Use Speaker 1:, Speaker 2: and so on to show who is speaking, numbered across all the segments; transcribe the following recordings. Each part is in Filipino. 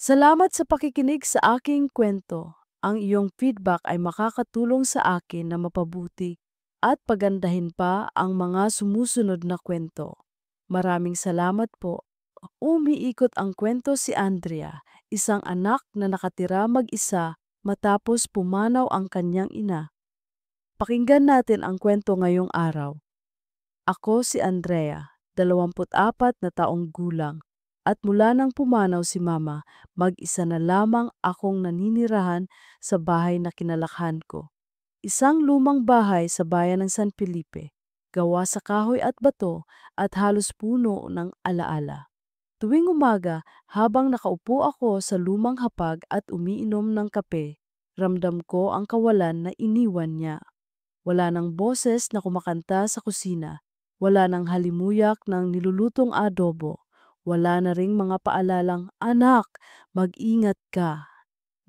Speaker 1: Salamat sa pakikinig sa aking kwento. Ang iyong feedback ay makakatulong sa akin na mapabuti at pagandahin pa ang mga sumusunod na kwento. Maraming salamat po. Umiikot ang kwento si Andrea, isang anak na nakatira mag-isa matapos pumanaw ang kanyang ina. Pakinggan natin ang kwento ngayong araw. Ako si Andrea, 24 na taong gulang, at mula nang pumanaw si Mama, mag-isa na lamang akong naninirahan sa bahay na kinalakhan ko. Isang lumang bahay sa bayan ng San Felipe, gawa sa kahoy at bato at halos puno ng alaala. Tuwing umaga, habang nakaupo ako sa lumang hapag at umiinom ng kape, ramdam ko ang kawalan na iniwan niya. Wala nang boses na kumakanta sa kusina. Wala nang halimuyak ng nilulutong adobo. Wala na ring mga paalalang, "Anak, mag-ingat ka."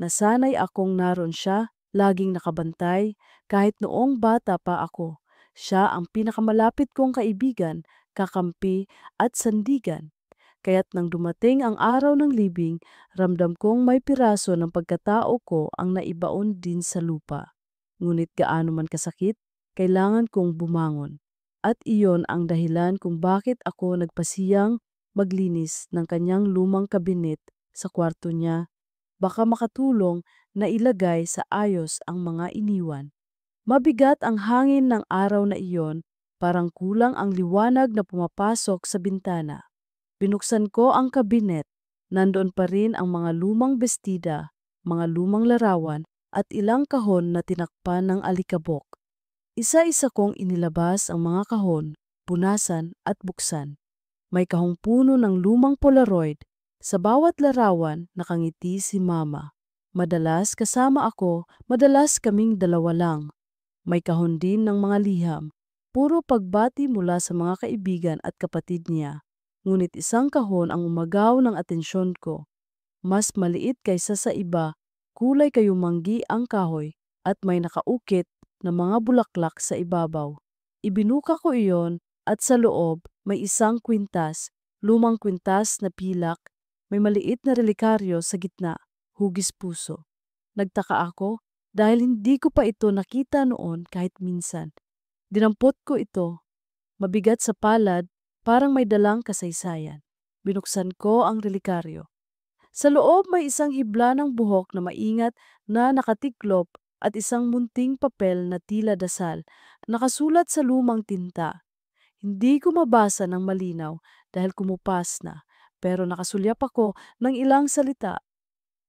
Speaker 1: Nasanay akong naroon siya, laging nakabantay, kahit noong bata pa ako. Siya ang pinakamalapit kong kaibigan, kakampi at sandigan. Kaya't nang dumating ang araw ng libing, ramdam kong may piraso ng pagkatao ko ang naibaon din sa lupa. Ngunit gaano man kasakit, kailangan kong bumangon. At iyon ang dahilan kung bakit ako nagpasiyang maglinis ng kanyang lumang kabinet sa kwarto niya. Baka makatulong na ilagay sa ayos ang mga iniwan. Mabigat ang hangin ng araw na iyon, parang kulang ang liwanag na pumapasok sa bintana. Binuksan ko ang kabinet. Nandoon pa rin ang mga lumang bestida, mga lumang larawan at ilang kahon na tinakpan ng alikabok. Isa-isa kong inilabas ang mga kahon, punasan at buksan. May kahong puno ng lumang Polaroid. Sa bawat larawan, nakangiti si Mama. Madalas kasama ako, madalas kaming dalawa lang. May kahon din ng mga liham. Puro pagbati mula sa mga kaibigan at kapatid niya. Ngunit isang kahon ang umagaw ng atensyon ko. Mas maliit kaysa sa iba, kulay kayumanggi ang kahoy at may nakaukit na mga bulaklak sa ibabaw. Ibinuka ko iyon at sa loob may isang kwintas, lumang kwintas na pilak, may maliit na relikaryo sa gitna, hugis puso. Nagtaka ako dahil hindi ko pa ito nakita noon kahit minsan. Dinampot ko ito, mabigat sa palad, parang may dalang kasaysayan. Binuksan ko ang relikaryo. Sa loob may isang hibla ng buhok na maingat na nakatiklop at isang munting papel na tila dasal, nakasulat sa lumang tinta. Hindi ko mabasa ng malinaw dahil kumupas na, pero nakasulyap ako ng ilang salita,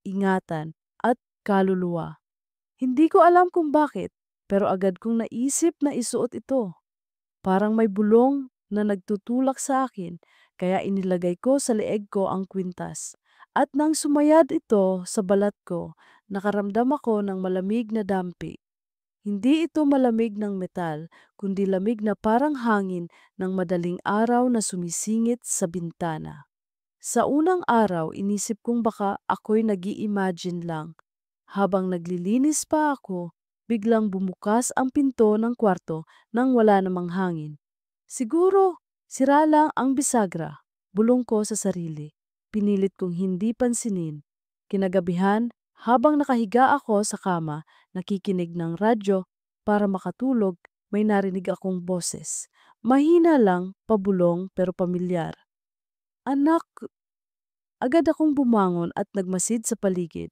Speaker 1: ingatan at kaluluwa. Hindi ko alam kung bakit, pero agad kong naisip na isuot ito. Parang may bulong na nagtutulak sa akin, kaya inilagay ko sa leeg ko ang kwintas. At nang sumayad ito sa balat ko, nakaramdam ako ng malamig na dampi. Hindi ito malamig ng metal, kundi lamig na parang hangin ng madaling araw na sumisingit sa bintana. Sa unang araw, inisip kong baka ako'y nag-i-imagine lang. Habang naglilinis pa ako, biglang bumukas ang pinto ng kwarto nang wala namang hangin. Siguro, sira lang ang bisagra, bulong ko sa sarili. Pinilit kong hindi pansinin. Kinagabihan, habang nakahiga ako sa kama, nakikinig ng radyo para makatulog, may narinig akong boses. Mahina lang, pabulong pero pamilyar. Anak, agad akong bumangon at nagmasid sa paligid.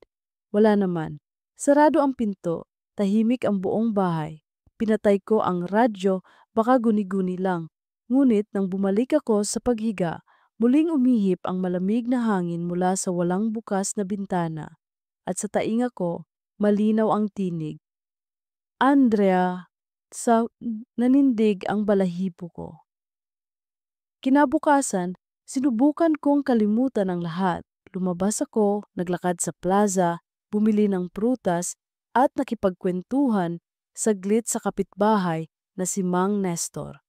Speaker 1: Wala naman. Sarado ang pinto, tahimik ang buong bahay. Pinatay ko ang radyo, baka guni-guni lang. Ngunit nang bumalik ako sa paghiga, muling umihip ang malamig na hangin mula sa walang bukas na bintana. At sa tainga ko, malinaw ang tinig. Andrea, sa nanindig ang balahibo ko. Kinabukasan, sinubukan kong kalimutan ang lahat. Lumabas ako, naglakad sa plaza, bumili ng prutas, at nakipagkwentuhan saglit sa kapitbahay na si Mang Nestor.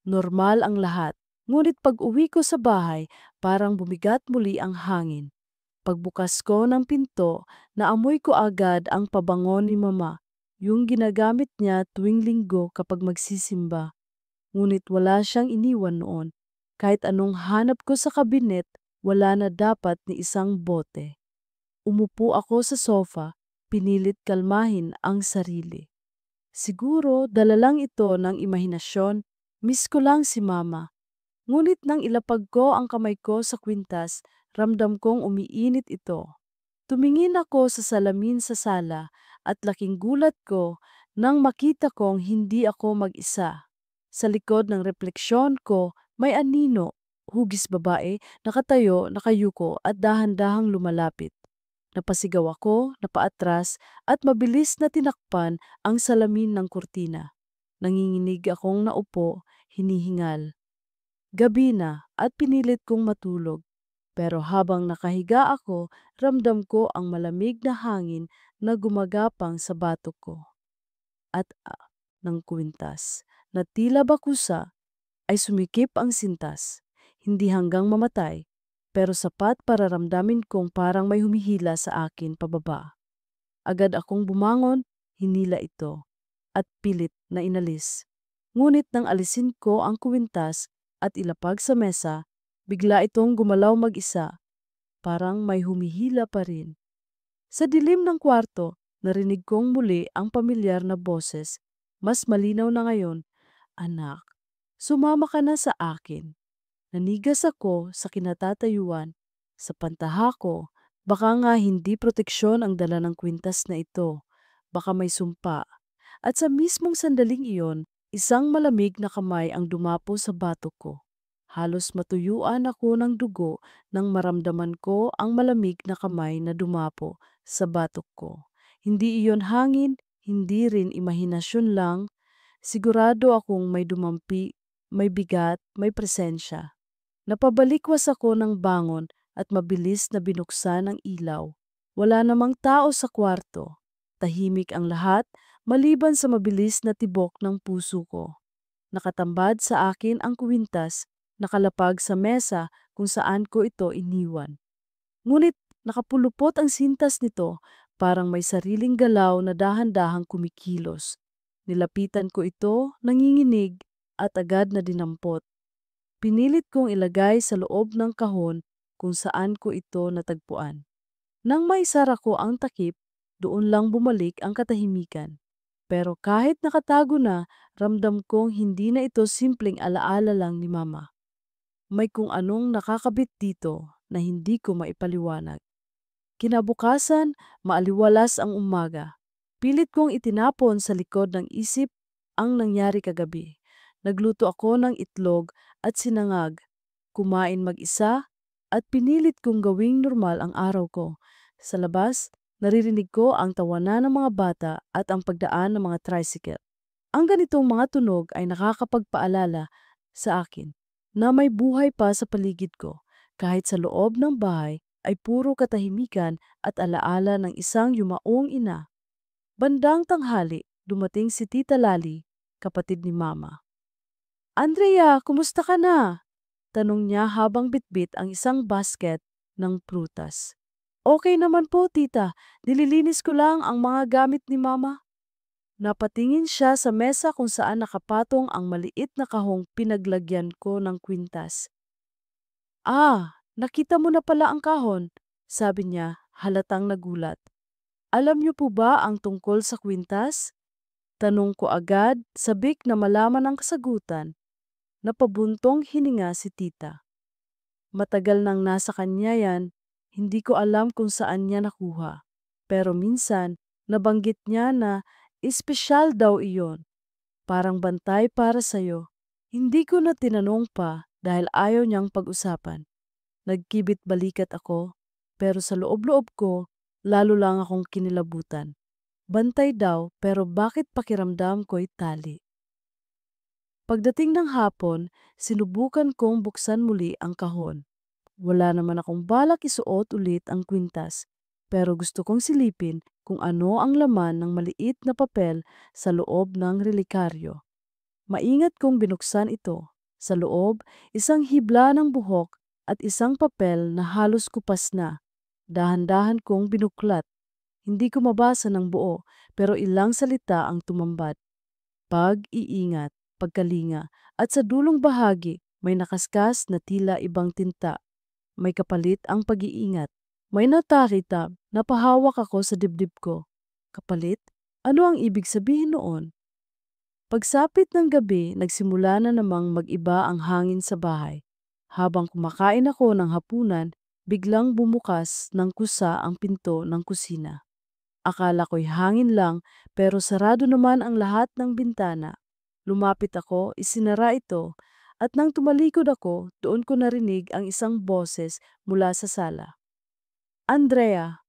Speaker 1: Normal ang lahat, ngunit pag-uwi ko sa bahay, parang bumigat muli ang hangin. Pagbukas ko ng pinto, naamoy ko agad ang pabango ni Mama, yung ginagamit niya tuwing linggo kapag magsisimba. Ngunit wala siyang iniwan noon. Kahit anong hanap ko sa kabinet, wala na dapat ni isang bote. Umupo ako sa sofa, pinilit kalmahin ang sarili. Siguro dala lang ito ng imahinasyon, miss ko lang si mama. Ngunit nang ilapag ko ang kamay ko sa kwintas, ramdam kong umiinit ito. Tumingin ako sa salamin sa sala at laking gulat ko nang makita kong hindi ako mag-isa. Sa likod ng refleksyon ko, may anino, hugis babae, nakatayo, nakayuko at dahan-dahang lumalapit. Napasigaw ako, napaatras at mabilis na tinakpan ang salamin ng kurtina. Nanginginig akong naupo, hinihingal. Gabi na at pinilit kong matulog. Pero habang nakahiga ako, ramdam ko ang malamig na hangin na gumagapang sa batok ko. At ng kwintas na tila bakusa ay sumikip ang sintas. Hindi hanggang mamatay, pero sapat para ramdamin kong parang may humihila sa akin pababa. Agad akong bumangon, hinila ito, at pilit na inalis. Ngunit nang alisin ko ang kwintas at ilapag sa mesa, bigla itong gumalaw mag-isa, parang may humihila pa rin. Sa dilim ng kwarto, narinig kong muli ang pamilyar na boses. Mas malinaw na ngayon, "Anak, sumama ka na sa akin." Nanigas ako sa kinatatayuan. Sa pantaha ko, baka nga hindi proteksyon ang dala ng kwintas na ito. Baka may sumpa. At sa mismong sandaling iyon, isang malamig na kamay ang dumapo sa batok ko. Halos matuyuan ako ng dugo nang maramdaman ko ang malamig na kamay na dumapo sa batok ko. Hindi iyon hangin, hindi rin imahinasyon lang. Sigurado akong may dumampi, may bigat, may presensya. Napabalikwas ako ng bangon at mabilis na binuksan ang ilaw. Wala namang tao sa kwarto. Tahimik ang lahat, maliban sa mabilis na tibok ng puso ko. Nakatambad sa akin ang kwintas, nakalapag sa mesa kung saan ko ito iniwan. Ngunit nakapulupot ang sintas nito, parang may sariling galaw na dahan-dahang kumikilos. Nilapitan ko ito, nanginginig, at agad na dinampot. Pinilit kong ilagay sa loob ng kahon kung saan ko ito natagpuan. Nang maisara ko ang takip, doon lang bumalik ang katahimikan. Pero kahit nakatago na, ramdam kong hindi na ito simpleng alaala lang ni mama. May kung anong nakakabit dito na hindi ko maipaliwanag. Kinabukasan, maaliwalas ang umaga. Pilit kong itinapon sa likod ng isip ang nangyari kagabi. Nagluto ako ng itlog at sinangag, kumain mag-isa, at pinilit kong gawing normal ang araw ko. Sa labas, naririnig ko ang tawanan ng mga bata at ang pagdaan ng mga tricycle. Ang ganitong mga tunog ay nakakapagpaalala sa akin na may buhay pa sa paligid ko, kahit sa loob ng bahay ay puro katahimikan at alaala ng isang yumaong ina. Bandang tanghali, dumating si Tita Lali, kapatid ni Mama. "Andrea, kumusta ka na?" Tanong niya habang bitbit ang isang basket ng prutas. "Okay naman po, tita. Nililinis ko lang ang mga gamit ni Mama." Napatingin siya sa mesa kung saan nakapatong ang maliit na kahong pinaglagyan ko ng kwintas. Nakita mo na pala ang kahon," sabi niya, halatang nagulat. "Alam niyo po ba ang tungkol sa kwintas?" Tanong ko agad, sabik na malaman ang kasagutan. Napabuntong hininga si tita. Matagal nang nasa kanya yan, hindi ko alam kung saan niya nakuha. Pero minsan, nabanggit niya na espesyal daw iyon, parang bantay para sa'yo. Hindi ko na tinanong pa dahil ayaw niyang pag-usapan. Nagkibit balikat ako, pero sa loob-loob ko, lalo lang akong kinilabutan. Bantay daw, pero bakit pakiramdam ko'y tali? Pagdating ng hapon, sinubukan kong buksan muli ang kahon. Wala naman akong balak isuot ulit ang kwintas, pero gusto kong silipin kung ano ang laman ng maliit na papel sa loob ng relikaryo. Maingat kong binuksan ito. Sa loob, isang hibla ng buhok at isang papel na halos kupas na. Dahan-dahan kong binuklat. Hindi ko mabasa ng buo, pero ilang salita ang tumambad. Pag-iingat, pagkalinga, at sa dulong bahagi may nakaskas na tila ibang tinta. May kapalit ang pag-iingat. May nataritab, napahawak ako sa dibdib ko. Kapalit? Ano ang ibig sabihin noon? Pagsapit ng gabi, nagsimula na namang mag-iba ang hangin sa bahay. Habang kumakain ako ng hapunan, biglang bumukas ng kusa ang pinto ng kusina. Akala ko'y hangin lang, pero sarado naman ang lahat ng bintana. Lumapit ako, isinara ito, at nang tumalikod ako, doon ko narinig ang isang boses mula sa sala. Andrea!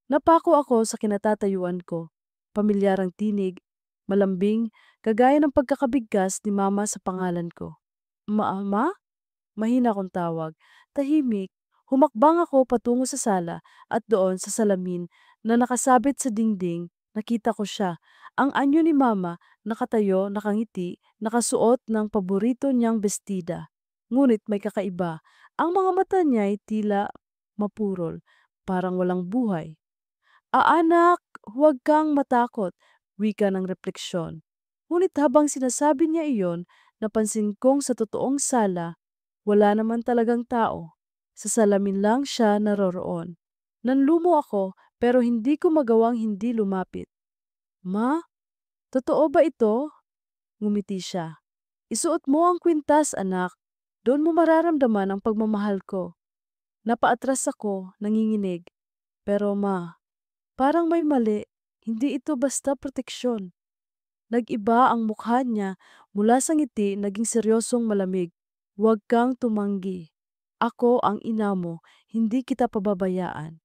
Speaker 1: Napako ako sa kinatatayuan ko. Pamilyarang tinig, malambing, kagaya ng pagkakabigkas ni Mama sa pangalan ko. Ma? Mahina kong tawag. Tahimik. Humakbang ako patungo sa sala at doon sa salamin na nakasabit sa dingding, nakita ko siya. Ang anyo ni Mama, nakatayo, nakangiti, nakasuot ng paborito niyang bestida. Ngunit may kakaiba. Ang mga mata niya'y tila mapurol, parang walang buhay. Anak, huwag kang matakot, wika ng refleksyon. Ngunit habang sinasabi niya iyon, napansin kong sa totoong sala, wala naman talagang tao. Sa salamin lang siya naroroon. Nanlumo ako pero hindi ko magawang hindi lumapit. Ma, totoo ba ito? Ngumiti siya. Isuot mo ang kwintas, anak. Doon mo mararamdaman ang pagmamahal ko. Napaatras ako, nanginginig. Pero ma, parang may mali. Hindi ito basta proteksyon. Nag-iba ang mukha niya, mula sa ngiti naging seryosong malamig. Huwag kang tumanggi. Ako ang ina mo, hindi kita pababayaan.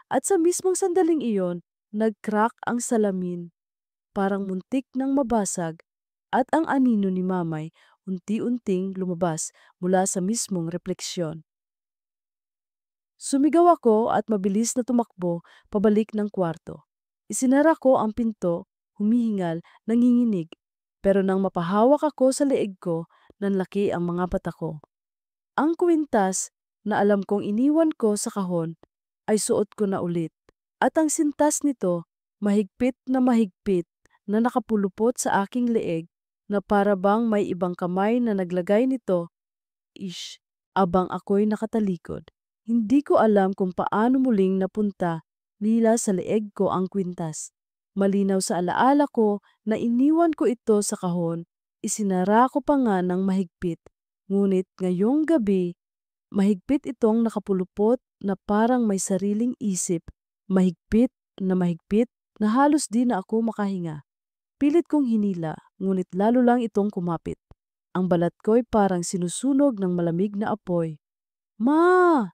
Speaker 1: At sa mismong sandaling iyon, nag-crack ang salamin, parang muntik nang mabasag, at ang anino ni Mamay unti-unting lumabas mula sa mismong refleksyon. Sumigaw ako at mabilis na tumakbo pabalik ng kwarto. Isinara ko ang pinto, humihingal, nanginginig. Pero nang mapahawak ako sa leeg ko, nanlaki ang mga mata ko. Ang kwintas na alam kong iniwan ko sa kahon ay suot ko na ulit. At ang sintas nito, mahigpit na nakapulupot sa aking leeg na para bang may ibang kamay na naglagay nito. Abang ako'y nakatalikod. Hindi ko alam kung paano muling napunta nila sa leeg ko ang kwintas. Malinaw sa alaala ko na iniwan ko ito sa kahon, isinara ko pa nga ng mahigpit. Ngunit ngayong gabi, mahigpit itong nakapulupot na parang may sariling isip, mahigpit na halos di na ako makahinga. Pilit kong hinila, ngunit lalo lang itong kumapit. Ang balat ko'y parang sinusunog ng malamig na apoy. Ma!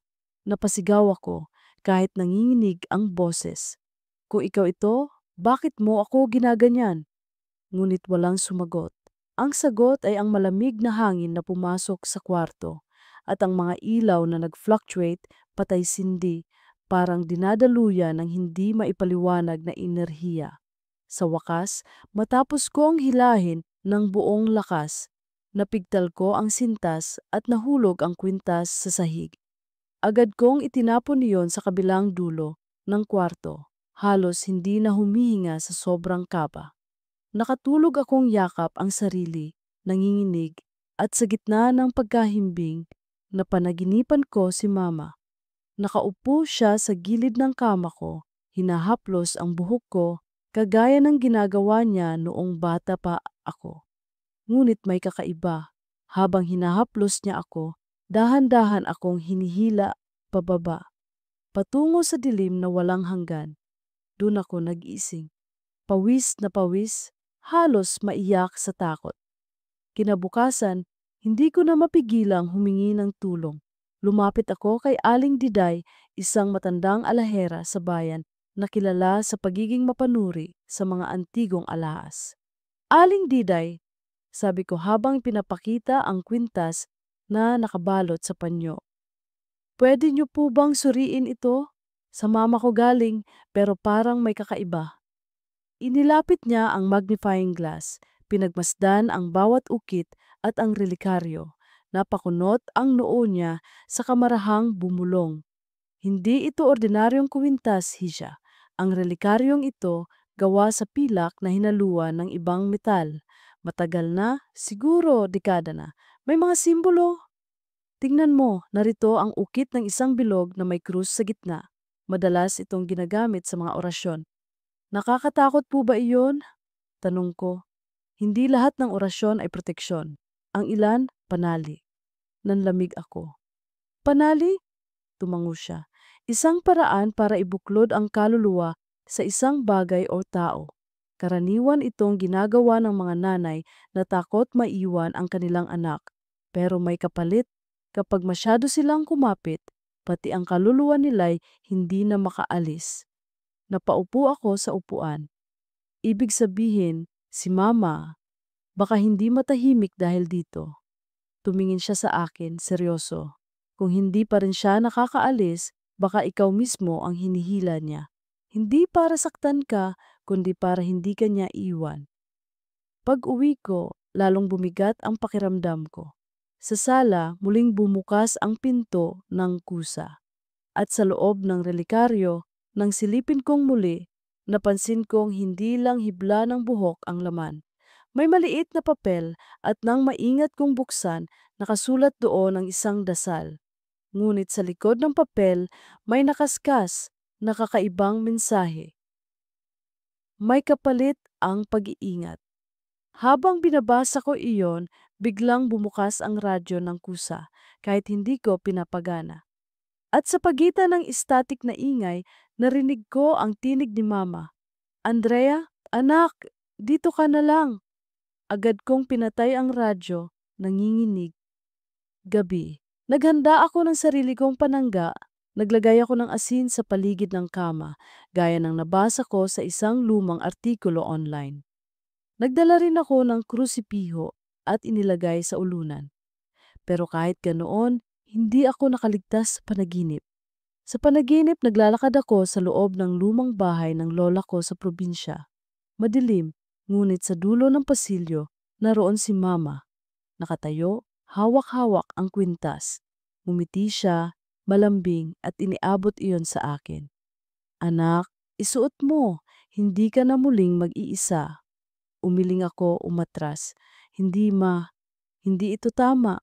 Speaker 1: Napasigaw ako kahit nanginginig ang boses. Kung ikaw ito, bakit mo ako ginaganyan? Ngunit walang sumagot. Ang sagot ay ang malamig na hangin na pumasok sa kwarto at ang mga ilaw na nag-fluctuate patay-sindi, parang dinadaluyan ng hindi maipaliwanag na enerhiya. Sa wakas, matapos kong hilahin ng buong lakas, napigtal ko ang sintas at nahulog ang kwintas sa sahig. Agad kong itinapon iyon sa kabilang dulo ng kwarto, halos hindi na humihinga sa sobrang kaba. Nakatulog akong yakap ang sarili, nanginginig, at sa gitna ng pagkahimbing, napanaginipan ko si Mama. Nakaupo siya sa gilid ng kama ko, hinahaplos ang buhok ko, kagaya ng ginagawa niya noong bata pa ako. Ngunit may kakaiba, habang hinahaplos niya ako, dahan-dahan akong hinihila pababa, patungo sa dilim na walang hanggan. Doon ako nag-ising. Pawis na pawis, halos maiyak sa takot. Kinabukasan, hindi ko na mapigilang humingi ng tulong. Lumapit ako kay Aling Diday, isang matandang alahera sa bayan na kilala sa pagiging mapanuri sa mga antigong alahas. Aling Diday, sabi ko habang pinapakita ang kwintas na nakabalot sa panyo. Pwede niyo po bang suriin ito? Sa mama ko galing pero parang may kakaiba. Inilapit niya ang magnifying glass, pinagmasdan ang bawat ukit at ang relikaryo. Napakunot ang noo niya sa kamarahang bumulong. Hindi ito ordinaryong kwintas, Hisha. Ang relikaryong ito gawa sa pilak na hinaluan ng ibang metal. Matagal na, siguro dekada na. May mga simbolo. Tingnan mo, narito ang ukit ng isang bilog na may krus sa gitna. Madalas itong ginagamit sa mga orasyon. Nakakatakot po ba iyon? Tanong ko. Hindi lahat ng orasyon ay proteksyon. Ang ilan, panali. Nanlamig ako. Panali? Tumango siya. Isang paraan para ibuklod ang kaluluwa sa isang bagay o tao. Karaniwan itong ginagawa ng mga nanay na takot maiwan ang kanilang anak. Pero may kapalit, kapag masyado silang kumapit, pati ang kaluluwa nila'y hindi na makaalis. Napaupo ako sa upuan. Ibig sabihin, si Mama, baka hindi matahimik dahil dito. Tumingin siya sa akin, seryoso. Kung hindi pa rin siya nakakaalis, baka ikaw mismo ang hinihila niya. Hindi para saktan ka, kundi para hindi ka niya iwan. Pag-uwi ko, lalong bumigat ang pakiramdam ko. Sa sala, muling bumukas ang pinto ng kusa. At sa loob ng relikaryo, nang silipin kong muli, napansin kong hindi lang hibla ng buhok ang laman. May maliit na papel at nang maingat kong buksan, nakasulat doon ang isang dasal. Ngunit sa likod ng papel, may nakaskas na kakaibang mensahe. May kapalit ang pag-iingat. Habang binabasa ko iyon, biglang bumukas ang radyo ng kusa kahit hindi ko pinapagana. At sa pagitan ng static na ingay, narinig ko ang tinig ni Mama. Andrea, anak, dito ka na lang. Agad kong pinatay ang radyo, nanginginig. Gabi. Naghanda ako ng sarili kong panangga. Naglagay ako ng asin sa paligid ng kama, gaya ng nabasa ko sa isang lumang artikulo online. Nagdala rin ako ng krusipiho at inilagay sa ulunan. Pero kahit ganoon, hindi ako nakaligtas sa panaginip. Sa panaginip, naglalakad ako sa loob ng lumang bahay ng lola ko sa probinsya. Madilim, ngunit sa dulo ng pasilyo, naroon si Mama. Nakatayo, hawak-hawak ang kwintas. Ngumiti siya, malambing at iniabot iyon sa akin. Anak, isuot mo, hindi ka na muling mag-iisa. Umiling ako, umatras. Hindi hindi ito tama.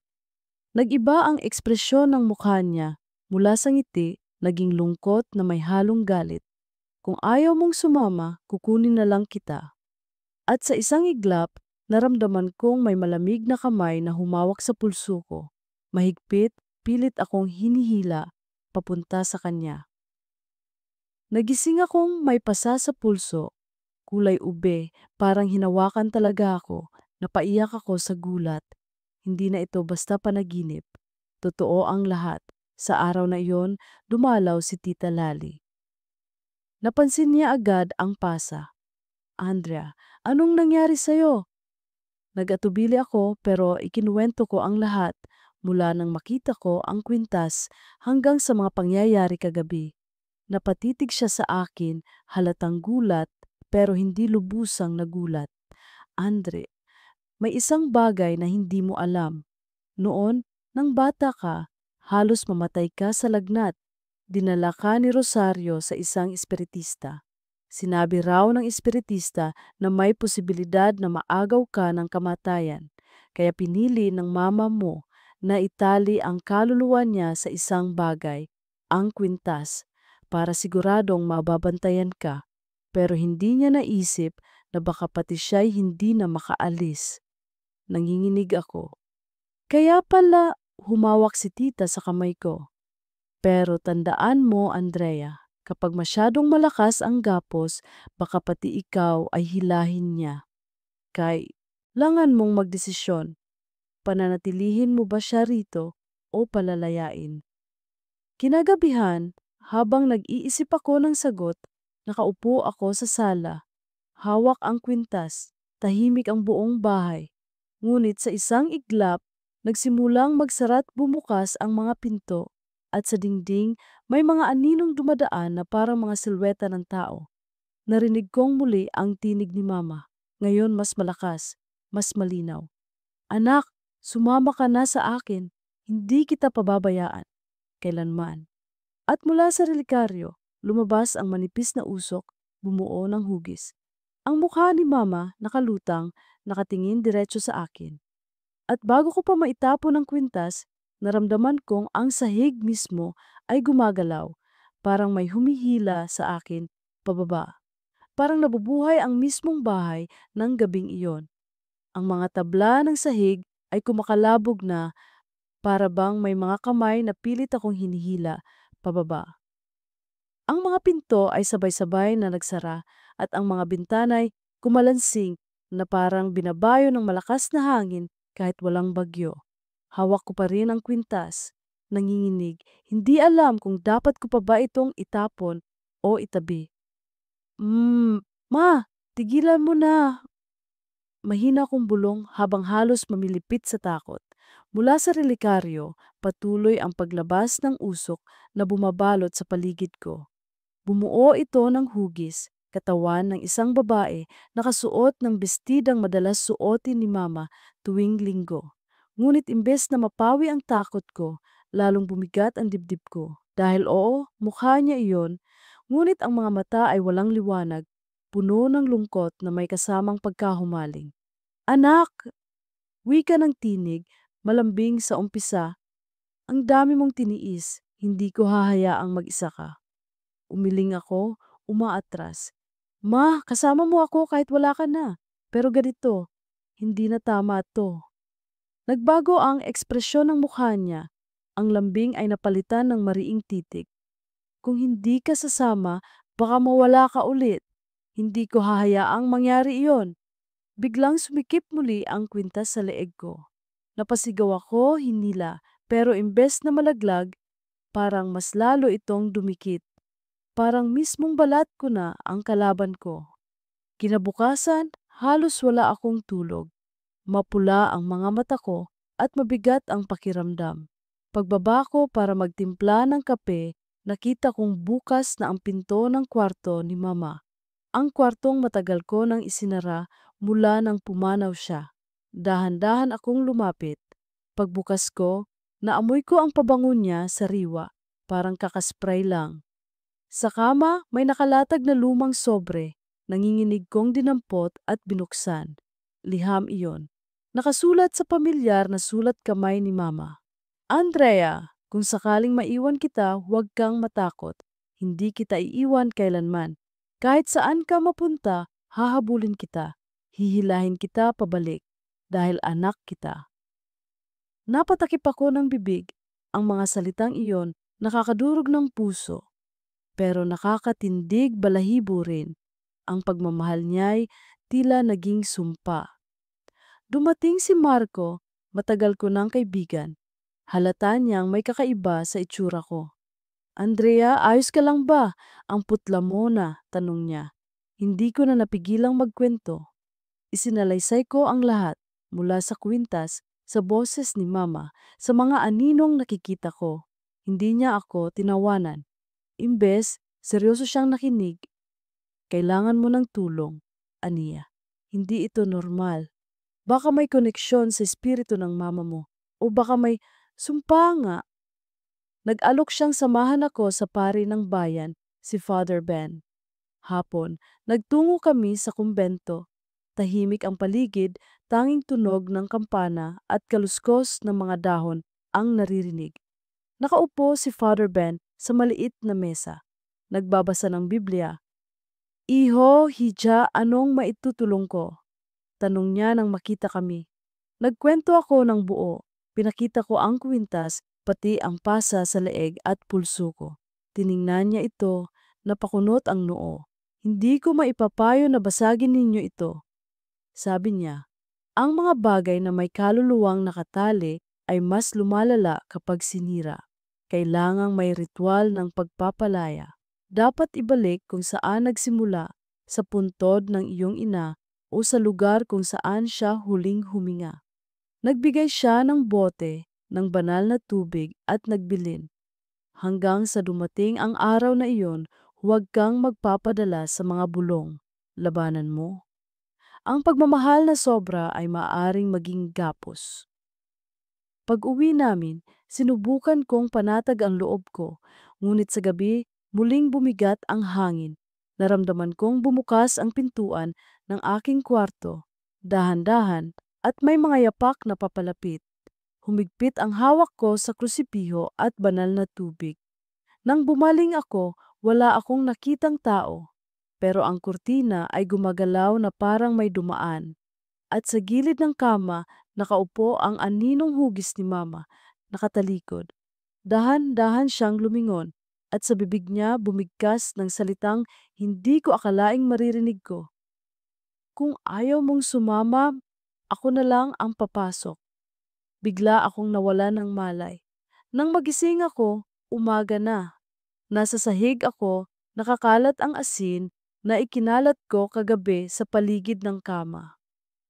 Speaker 1: Nag-iba ang ekspresyon ng mukha niya, mula sa ngiti, naging lungkot na may halong galit. Kung ayaw mong sumama, kukunin na lang kita. At sa isang iglap, naramdaman kong may malamig na kamay na humawak sa pulso ko. Mahigpit, pilit akong hinihila, papunta sa kanya. Nagising akong may pasa sa pulso, kulay ube, parang hinawakan talaga ako, napaiyak ako sa gulat. Hindi na ito basta panaginip. Totoo ang lahat. Sa araw na iyon, dumalaw si Tita Lali. Napansin niya agad ang pasa. Andrea, anong nangyari sa'yo? Nag-atubili ako pero ikinuwento ko ang lahat mula nang makita ko ang kwintas hanggang sa mga pangyayari kagabi. Napatitig siya sa akin, halatang gulat pero hindi lubusang nagulat. Andre, may isang bagay na hindi mo alam. Noon, nang bata ka, halos mamatay ka sa lagnat. Dinala ka ni Rosario sa isang espiritista. Sinabi raw ng espiritista na may posibilidad na maagaw ka ng kamatayan. Kaya pinili ng mama mo na itali ang kaluluwa niya sa isang bagay, ang kwintas, para siguradong mababantayan ka. Pero hindi niya naisip na baka pati siya'y hindi na makaalis. Nanginginig ako. Kaya pala humawak si tita sa kamay ko. Pero tandaan mo, Andrea, kapag masyadong malakas ang gapos, baka pati ikaw ay hilahin niya. Kailangan mong magdesisyon. Pananatilihin mo ba siya rito o palalayain? Kinagabihan, habang nag-iisip ako ng sagot, nakaupo ako sa sala. Hawak ang kwintas, tahimik ang buong bahay. Ngunit sa isang iglap, nagsimulang magsara at bumukas ang mga pinto. At sa dingding, may mga aninong dumadaan na parang mga silweta ng tao. Narinig kong muli ang tinig ni Mama. Ngayon mas malakas, mas malinaw. Anak, sumama ka na sa akin. Hindi kita pababayaan. Kailanman. At mula sa relikaryo, lumabas ang manipis na usok, bumuo ng hugis. Ang mukha ni Mama nakalutang, nakatingin diretso sa akin. At bago ko pa maitapon ang kwintas, naramdaman kong ang sahig mismo ay gumagalaw. parang may humihila sa akin pababa. Parang nabubuhay ang mismong bahay ng gabing iyon. Ang mga tabla ng sahig ay kumakalabog na para bang may mga kamay na pilit akong hinihila pababa. Ang mga pinto ay sabay-sabay na nagsara at ang mga bintanay kumalansing na parang binabayo ng malakas na hangin kahit walang bagyo. Hawak ko pa rin ang kwintas, nanginginig, hindi alam kung dapat ko pa ba itong itapon o itabi. Ma, tigilan mo na. Mahina kong bulong habang halos mamilipit sa takot. Mula sa relikaryo, patuloy ang paglabas ng usok na bumabalot sa paligid ko. Bumuo ito ng hugis, katawan ng isang babae na kasuot ng bestidang madalas suotin ni Mama tuwing linggo. Ngunit imbes na mapawi ang takot ko, lalong bumigat ang dibdib ko. Dahil oo, mukha niya iyon, ngunit ang mga mata ay walang liwanag, puno ng lungkot na may kasamang pagkahumaling. Anak! Wika ng tinig, malambing sa umpisa. Ang dami mong tiniis, hindi ko hahayaang mag-isa ka. Umiling ako, umaatras. Ma, kasama mo ako kahit wala ka na. Pero ganito, hindi na tama to. Nagbago ang ekspresyon ng mukha niya. Ang lambing ay napalitan ng mariing titig. Kung hindi ka sasama, baka mawala ka ulit. Hindi ko hahayaang mangyari iyon. Biglang sumikip muli ang kwintas sa leeg ko. Napasigaw ako, hinila, pero imbes na malaglag, parang mas lalo itong dumikit. Parang mismong balat ko na ang kalaban ko. Kinabukasan, halos wala akong tulog. Mapula ang mga mata ko at mabigat ang pakiramdam. Pagbaba ko para magtimpla ng kape, nakita kong bukas na ang pinto ng kwarto ni Mama. Ang kwartong matagal ko nang isinara mula nang pumanaw siya. Dahan-dahan akong lumapit. Pagbukas ko, naamoy ko ang pabango niya sariwa, parang kakaspray lang. Sa kama, may nakalatag na lumang sobre. Nanginginig kong dinampot at binuksan. Liham iyon. Nakasulat sa pamilyar na sulat kamay ni Mama. Andrea, kung sakaling maiwan kita, huwag kang matakot. Hindi kita iiwan kailanman. Kahit saan ka mapunta, hahabulin kita. Hihilahin kita pabalik dahil anak kita. Napatakip ako ng bibig. Ang mga salitang iyon nakakadurog ng puso. Pero nakakatindig balahibo rin. Ang pagmamahal niya'y tila naging sumpa. Dumating si Marco, matagal ko ng kaibigan. Halata niyang may kakaiba sa itsura ko. Andrea, ayos ka lang ba? Ang putla mo na, tanong niya. Hindi ko na napigilang magkwento. Isinalaysay ko ang lahat, mula sa kwintas, sa boses ni Mama, sa mga aninong nakikita ko. Hindi niya ako tinawanan. Imbes, seryoso siyang nakinig. Kailangan mo ng tulong, aniya. Hindi ito normal. Baka may koneksyon sa espiritu ng mama mo. O baka may sumpa nga. Nag-alok siyang samahan ako sa pari ng bayan, si Father Ben. Hapon, nagtungo kami sa kumbento. Tahimik ang paligid, tanging tunog ng kampana at kaluskos ng mga dahon ang naririnig. Nakaupo si Father Ben sa maliit na mesa. Nagbabasa ng Biblia. Iho, hija, anong maitutulong ko? Tanong niya nang makita kami. Nagkwento ako ng buo. Pinakita ko ang kwintas, pati ang pasa sa leeg at pulso ko. Tiningnan niya ito, napakunot ang noo. Hindi ko maipapayo na basagin ninyo ito. Sabi niya, ang mga bagay na may kaluluwang nakatali ay mas lumalala kapag sinira. Kailangang may ritual ng pagpapalaya. Dapat ibalik kung saan nagsimula, sa puntod ng iyong ina o sa lugar kung saan siya huling huminga. Nagbigay siya ng bote, ng banal na tubig at nagbilin. Hanggang sa dumating ang araw na iyon, huwag kang magpapadala sa mga bulong. Labanan mo. Ang pagmamahal na sobra ay maaring maging gapos. Pag-uwi namin, sinubukan kong panatag ang loob ko, ngunit sa gabi, muling bumigat ang hangin. Naramdaman kong bumukas ang pintuan ng aking kwarto, dahan-dahan, at may mga yapak na papalapit. Humigpit ang hawak ko sa krusipiho at banal na tubig. Nang bumaling ako, wala akong nakitang tao, pero ang kurtina ay gumagalaw na parang may dumaan. At sa gilid ng kama, nakaupo ang aninong hugis ni Mama, nakatalikod. Dahan-dahan siyang lumingon at sa bibig niya bumigkas ng salitang hindi ko akalaing maririnig ko. Kung ayaw mong sumama, ako na lang ang papasok. Bigla akong nawala ng malay. Nang magising ako, umaga na. Nasa sahig ako, nakakalat ang asin na ikinalat ko kagabi sa paligid ng kama.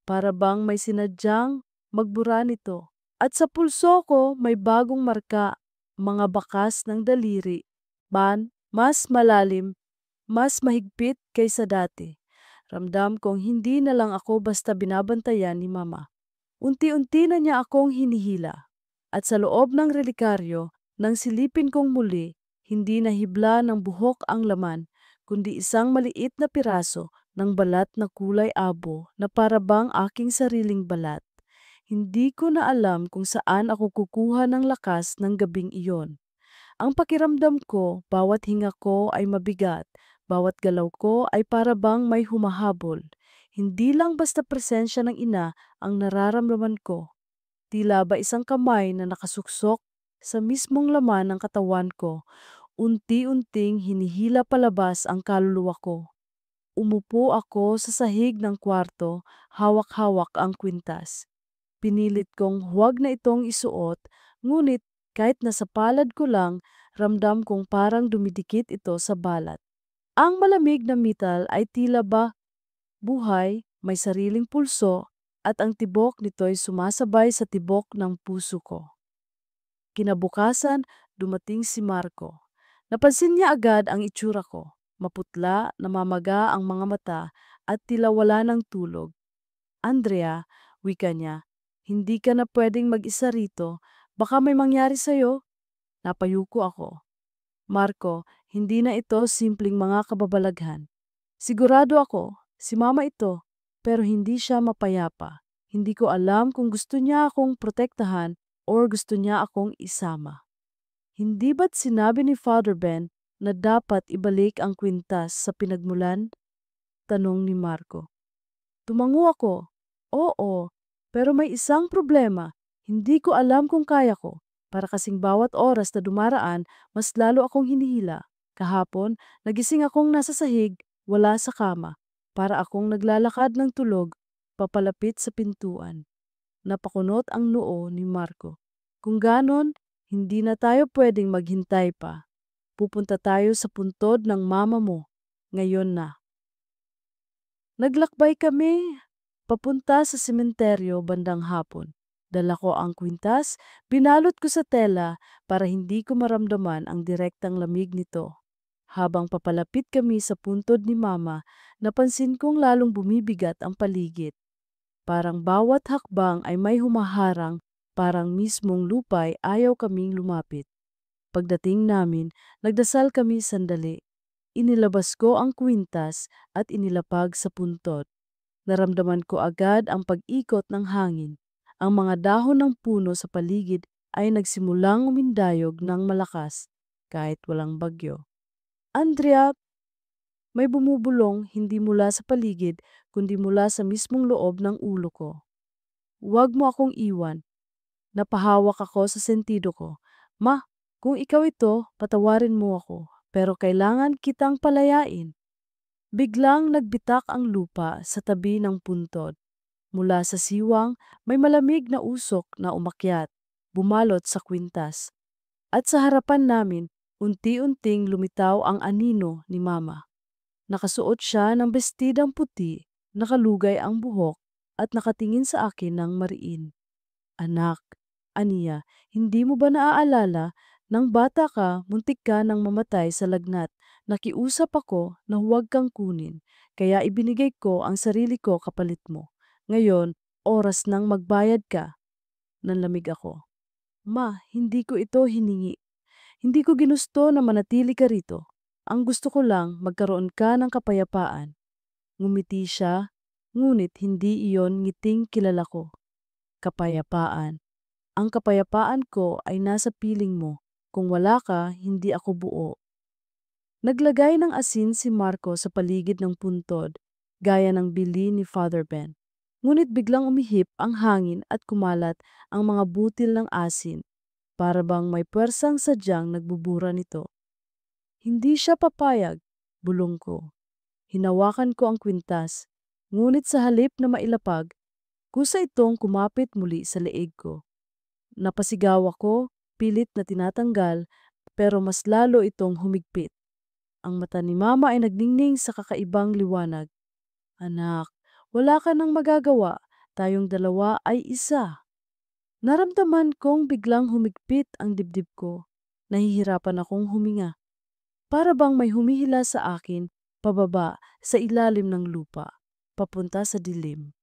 Speaker 1: Para bang may sinadyang magbura nito. At sa pulso ko may bagong marka, mga bakas ng daliri, mas malalim, mas mahigpit kaysa dati. Ramdam kong hindi na lang ako basta binabantayan ni Mama. Unti-unti na niya akong hinihila. At sa loob ng relikaryo, nang silipin kong muli, hindi na hibla ng buhok ang laman, kundi isang maliit na piraso ng balat na kulay abo na parabang aking sariling balat. Hindi ko na alam kung saan ako kukuha ng lakas ng gabing iyon. Ang pakiramdam ko, bawat hinga ko ay mabigat, bawat galaw ko ay parabang may humahabol. Hindi lang basta presensya ng ina ang nararamdaman ko. Tila ba isang kamay na nakasuksok sa mismong laman ng katawan ko, unti-unting hinihila palabas ang kaluluwa ko. Umupo ako sa sahig ng kwarto, hawak-hawak ang kwintas. Pinilit kong huwag na itong isuot, ngunit kahit nasa palad ko lang, ramdam kong parang dumidikit ito sa balat. Ang malamig na metal ay tila ba buhay, may sariling pulso, at ang tibok nito'y sumasabay sa tibok ng puso ko. Kinabukasan, dumating si Marco. Napansin niya agad ang itsura ko. Maputla, namamaga ang mga mata at tila wala ng tulog. Andrea, wika niya, hindi ka na pwedeng mag-isa rito. Baka may mangyari sa'yo. Napayuko ako. Marco, hindi na ito simpleng mga kababalaghan. Sigurado ako, si Mama ito, pero hindi siya mapayapa. Hindi ko alam kung gusto niya akong protektahan or gusto niya akong isama. Hindi ba't sinabi ni Father Ben na dapat ibalik ang kwintas sa pinagmulan? Tanong ni Marco. Tumango ako. Oo, pero may isang problema. Hindi ko alam kung kaya ko. Para kasing bawat oras na dumaraan, mas lalo akong hinihila. Kahapon, nagising akong nasa sahig, wala sa kama. Para akong naglalakad ng tulog, papalapit sa pintuan. Napakunot ang noo ni Marco. Kung ganon, hindi na tayo pwedeng maghintay pa. Pupunta tayo sa puntod ng mama mo. Ngayon na. Naglakbay kami papunta sa sementeryo bandang hapon. Dala ko ang kwintas, binalot ko sa tela para hindi ko maramdaman ang direktang lamig nito. Habang papalapit kami sa puntod ni Mama, napansin kong lalong bumibigat ang paligid. Parang bawat hakbang ay may humaharang, parang mismong lupay ayaw kaming lumapit. Pagdating namin, nagdasal kami sandali. Inilabas ko ang kwintas at inilapag sa puntod. Naramdaman ko agad ang pag-ikot ng hangin. Ang mga dahon ng puno sa paligid ay nagsimulang umindayog ng malakas kahit walang bagyo. Andrea, may bumubulong hindi mula sa paligid kundi mula sa mismong loob ng ulo ko. Huwag mo akong iwan. Napahawak ako sa sentido ko. Ma, kung ikaw ito, patawarin mo ako. Pero kailangan kitang palayain. Biglang nagbitak ang lupa sa tabi ng puntod. Mula sa siwang, may malamig na usok na umakyat, bumalot sa kwintas. At sa harapan namin, unti-unting lumitaw ang anino ni Mama. Nakasuot siya ng bestidang puti, nakalugay ang buhok, at nakatingin sa akin ng mariin. Anak, aniya, hindi mo ba naaalala, nang bata ka, muntik ka nang mamatay sa lagnat. Nakiusap ako na huwag kang kunin, kaya ibinigay ko ang sarili ko kapalit mo. Ngayon, oras nang magbayad ka. Nanlamig ako. Ma, hindi ko ito hiningi. Hindi ko ginusto na manatili ka rito. Ang gusto ko lang magkaroon ka ng kapayapaan. Ngumiti siya, ngunit hindi iyon ngiting kilala ko. Kapayapaan. Ang kapayapaan ko ay nasa piling mo. Kung wala ka, hindi ako buo. Naglagay ng asin si Marco sa paligid ng puntod, gaya ng bili ni Father Ben. Ngunit biglang umihip ang hangin at kumalat ang mga butil ng asin, para bang may puwersang sadyang nagbubura nito. Hindi siya papayag, bulong ko. Hinawakan ko ang kwintas, ngunit sa halip na mailapag, kusa itong kumapit muli sa leeg ko. Napasigaw ako, pilit na tinatanggal, pero mas lalo itong humigpit. Ang mata ni Mama ay nagningning sa kakaibang liwanag. Anak, wala ka nang magagawa. Tayong dalawa ay isa. Naramdaman kong biglang humigpit ang dibdib ko. Nahihirapan akong huminga. Para bang may humihila sa akin, pababa sa ilalim ng lupa, papunta sa dilim.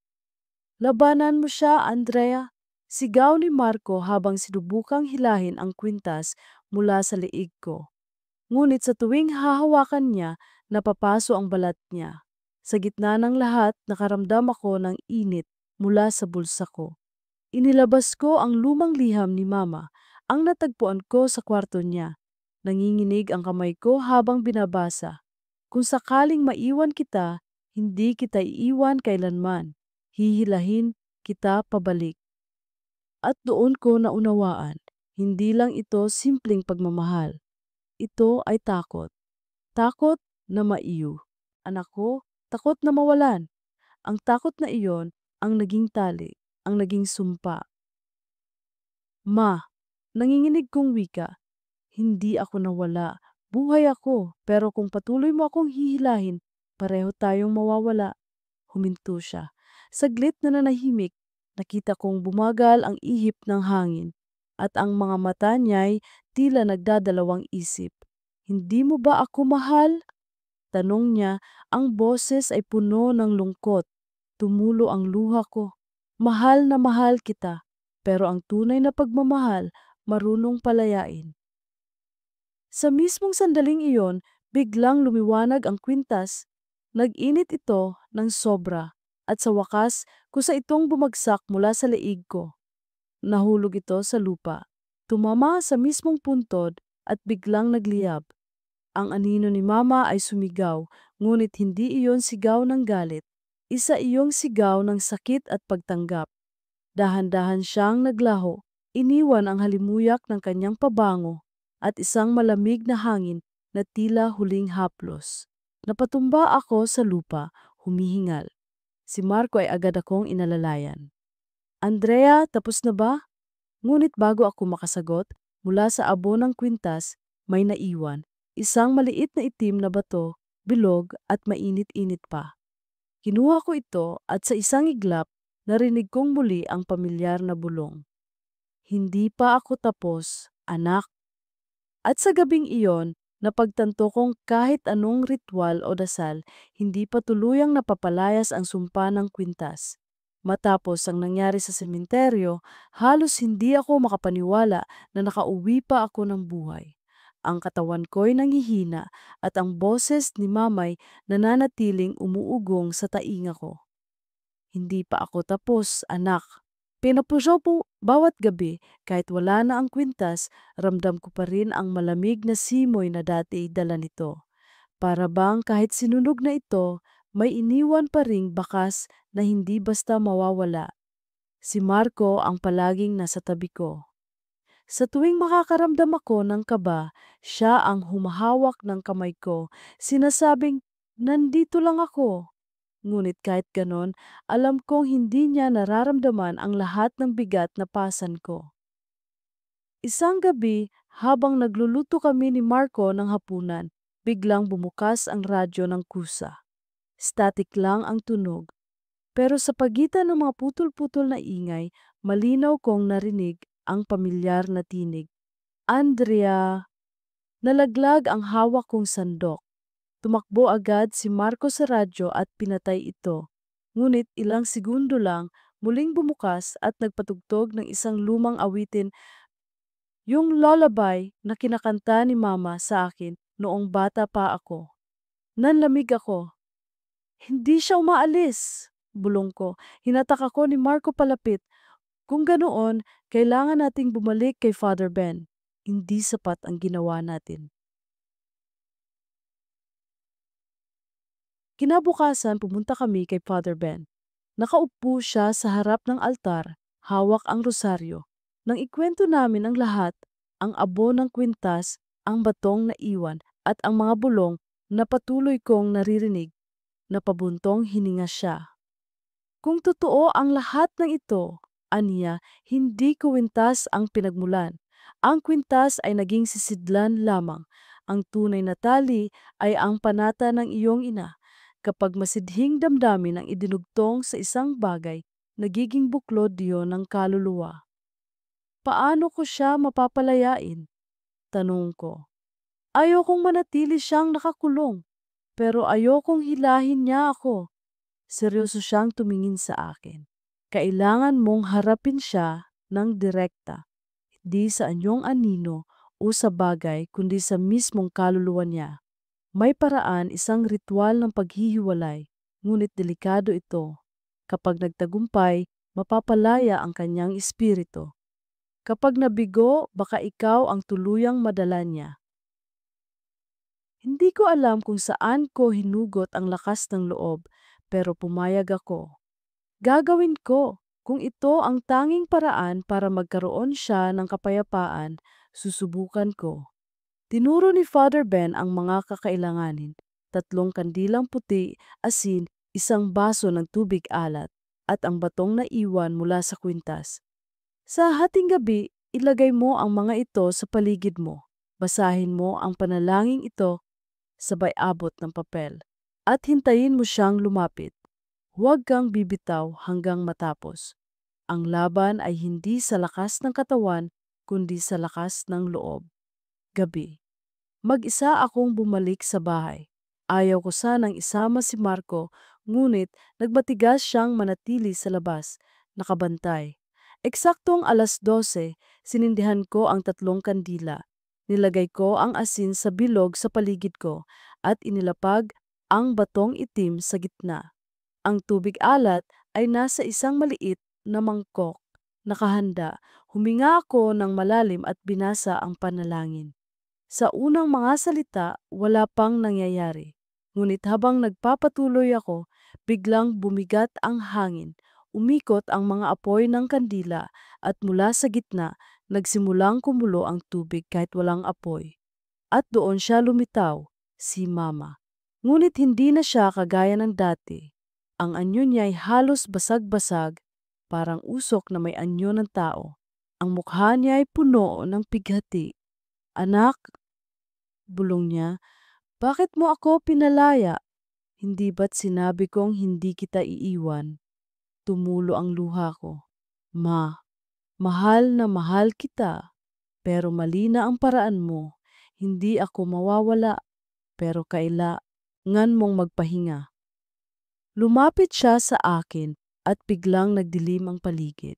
Speaker 1: Labanan mo siya, Andrea. Sigaw ni Marco habang sinubukang hilahin ang kwintas mula sa leeg ko. Ngunit sa tuwing hahawakan niya, napapaso ang balat niya. Sa gitna ng lahat, nakaramdam ako ng init mula sa bulsa ko. Inilabas ko ang lumang liham ni Mama, ang natagpuan ko sa kwarto niya. Nanginginig ang kamay ko habang binabasa. Kung sakaling maiwan kita, hindi kita iiwan kailanman. Hihilahin kita pabalik. At doon ko naunawaan, hindi lang ito simpleng pagmamahal. Ito ay takot. Takot na maiyo. Anak ko, takot na mawalan. Ang takot na iyon ang naging tali, ang naging sumpa. Ma, nanginginig kong wika. Hindi ako nawala. Buhay ako, pero kung patuloy mo akong hihilahin, pareho tayong mawawala. Huminto siya. Saglit na nanahimik, nakita kong bumagal ang ihip ng hangin at ang mga mata niya'y tila nagdadalawang isip. Hindi mo ba ako mahal? Tanong niya, ang boses ay puno ng lungkot. Tumulo ang luha ko. Mahal na mahal kita, pero ang tunay na pagmamahal marunong palayain. Sa mismong sandaling iyon, biglang lumiwanag ang kwintas. Nag-init ito ng sobra at sa wakas, kusa itong bumagsak mula sa leeg ko. Nahulog ito sa lupa. Tumama sa mismong puntod at biglang nagliyab. Ang anino ni Mama ay sumigaw, ngunit hindi iyon sigaw ng galit. Isa iyong sigaw ng sakit at pagtanggap. Dahan-dahan siyang naglaho, iniwan ang halimuyak ng kanyang pabango at isang malamig na hangin na tila huling haplos. Napatumba ako sa lupa, humihingal. Si Marco ay agad akong inalalayan. Andrea, tapos na ba? Ngunit bago ako makasagot, mula sa abo ng kwintas, may naiwan. Isang maliit na itim na bato, bilog at mainit-init pa. Kinuha ko ito at sa isang iglap, narinig kong muli ang pamilyar na bulong. Hindi pa ako tapos, anak. At sa gabing iyon, napagtanto kong kahit anong ritual o dasal, hindi pa tuluyang napapalayas ang sumpa ng kwintas. Matapos ang nangyari sa sementeryo, halos hindi ako makapaniwala na nakauwi pa ako ng buhay. Ang katawan ko'y nangihina at ang boses ni Mamay nananatiling umuugong sa tainga ko. Hindi pa ako tapos, anak. Pinapusyo po bawat gabi, kahit wala na ang kwintas, ramdam ko pa rin ang malamig na simoy na dati dala nito. Para bang kahit sinunog na ito, may iniwan pa ring bakas na hindi basta mawawala. Si Marco ang palaging nasa tabi ko. Sa tuwing makakaramdam ako ng kaba, siya ang humahawak ng kamay ko, sinasabing, nandito lang ako. Ngunit kahit ganon, alam kong hindi niya nararamdaman ang lahat ng bigat na pasan ko. Isang gabi, habang nagluluto kami ni Marco ng hapunan, biglang bumukas ang radyo ng kusa. Static lang ang tunog. Pero sa pagitan ng mga putol-putol na ingay, malinaw kong narinig ang pamilyar na tinig. Andrea! Nalaglag ang hawak kong sandok. Tumakbo agad si Marco sa radyo at pinatay ito. Ngunit ilang segundo lang, muling bumukas at nagpatugtog ng isang lumang awitin, yung lullaby na kinakanta ni Mama sa akin noong bata pa ako. Nanlamig ako. Hindi siya umaalis, bulong ko. Hinatak ako ni Marco palapit. Kung ganoon, kailangan nating bumalik kay Father Ben. hindi sapat ang ginawa natin. Kinabukasan pumunta kami kay Father Ben. Nakaupo siya sa harap ng altar, hawak ang rosaryo. Nang ikwento namin ang lahat, ang abo ng kwintas, ang batong naiwan at ang mga bulong na patuloy kong naririnig, napabuntong hininga siya. Kung totoo ang lahat ng ito, aniya, hindi kwintas ang pinagmulan. Ang kwintas ay naging sisidlan lamang. Ang tunay na tali ay ang panata ng iyong ina. Kapag masidhing damdamin ang idinugtong sa isang bagay, nagiging buklod diyon ng kaluluwa. Paano ko siya mapapalayain? Tanong ko. Ayokong manatili siyang nakakulong, pero ayokong hilahin niya ako. Seryoso siyang tumingin sa akin. Kailangan mong harapin siya ng direkta, di sa anyong anino o sa bagay kundi sa mismong kaluluwa niya. May paraan, isang ritual ng paghihiwalay, ngunit delikado ito. Kapag nagtagumpay, mapapalaya ang kanyang espiritu. Kapag nabigo, baka ikaw ang tuluyang madala niya. Hindi ko alam kung saan ko hinugot ang lakas ng loob, pero pumayag ako. Gagawin ko. Kung ito ang tanging paraan para magkaroon siya ng kapayapaan, susubukan ko. Tinuro ni Father Ben ang mga kakailanganin, 3 kandilang puti, asin, 1 baso ng tubig alat, at ang batong naiwan mula sa kwintas. Sa hating gabi, ilagay mo ang mga ito sa paligid mo. Basahin mo ang panalangin ito, sabay abot ng papel, at hintayin mo siyang lumapit. Huwag kang bibitaw hanggang matapos. Ang laban ay hindi sa lakas ng katawan, kundi sa lakas ng loob. Gabi. Mag-isa akong bumalik sa bahay. Ayaw ko sanang isama si Marco, ngunit nagmatigas siyang manatili sa labas, nakabantay. Eksaktong 12:00, sinindihan ko ang 3 kandila. Nilagay ko ang asin sa bilog sa paligid ko at inilapag ang batong itim sa gitna. Ang tubig alat ay nasa isang maliit na mangkok. Nakahanda, huminga ako ng malalim at binasa ang panalangin. Sa unang mga salita, wala pang nangyayari. Ngunit habang nagpapatuloy ako, biglang bumigat ang hangin. Umikot ang mga apoy ng kandila at mula sa gitna, nagsimulang kumulo ang tubig kahit walang apoy. At doon siya lumitaw, si Mama. Ngunit hindi na siya kagaya ng dati. Ang anyo niya ay halos basag-basag, parang usok na may anyo ng tao. Ang mukha niya ay puno ng pighati. Anak, bulong niya, bakit mo ako pinalaya? Hindi ba't sinabi kong hindi kita iiwan? Tumulo ang luha ko. Ma, mahal na mahal kita, pero mali na ang paraan mo. Hindi ako mawawala, pero kailangan mong magpahinga. Lumapit siya sa akin at biglang nagdilim ang paligid.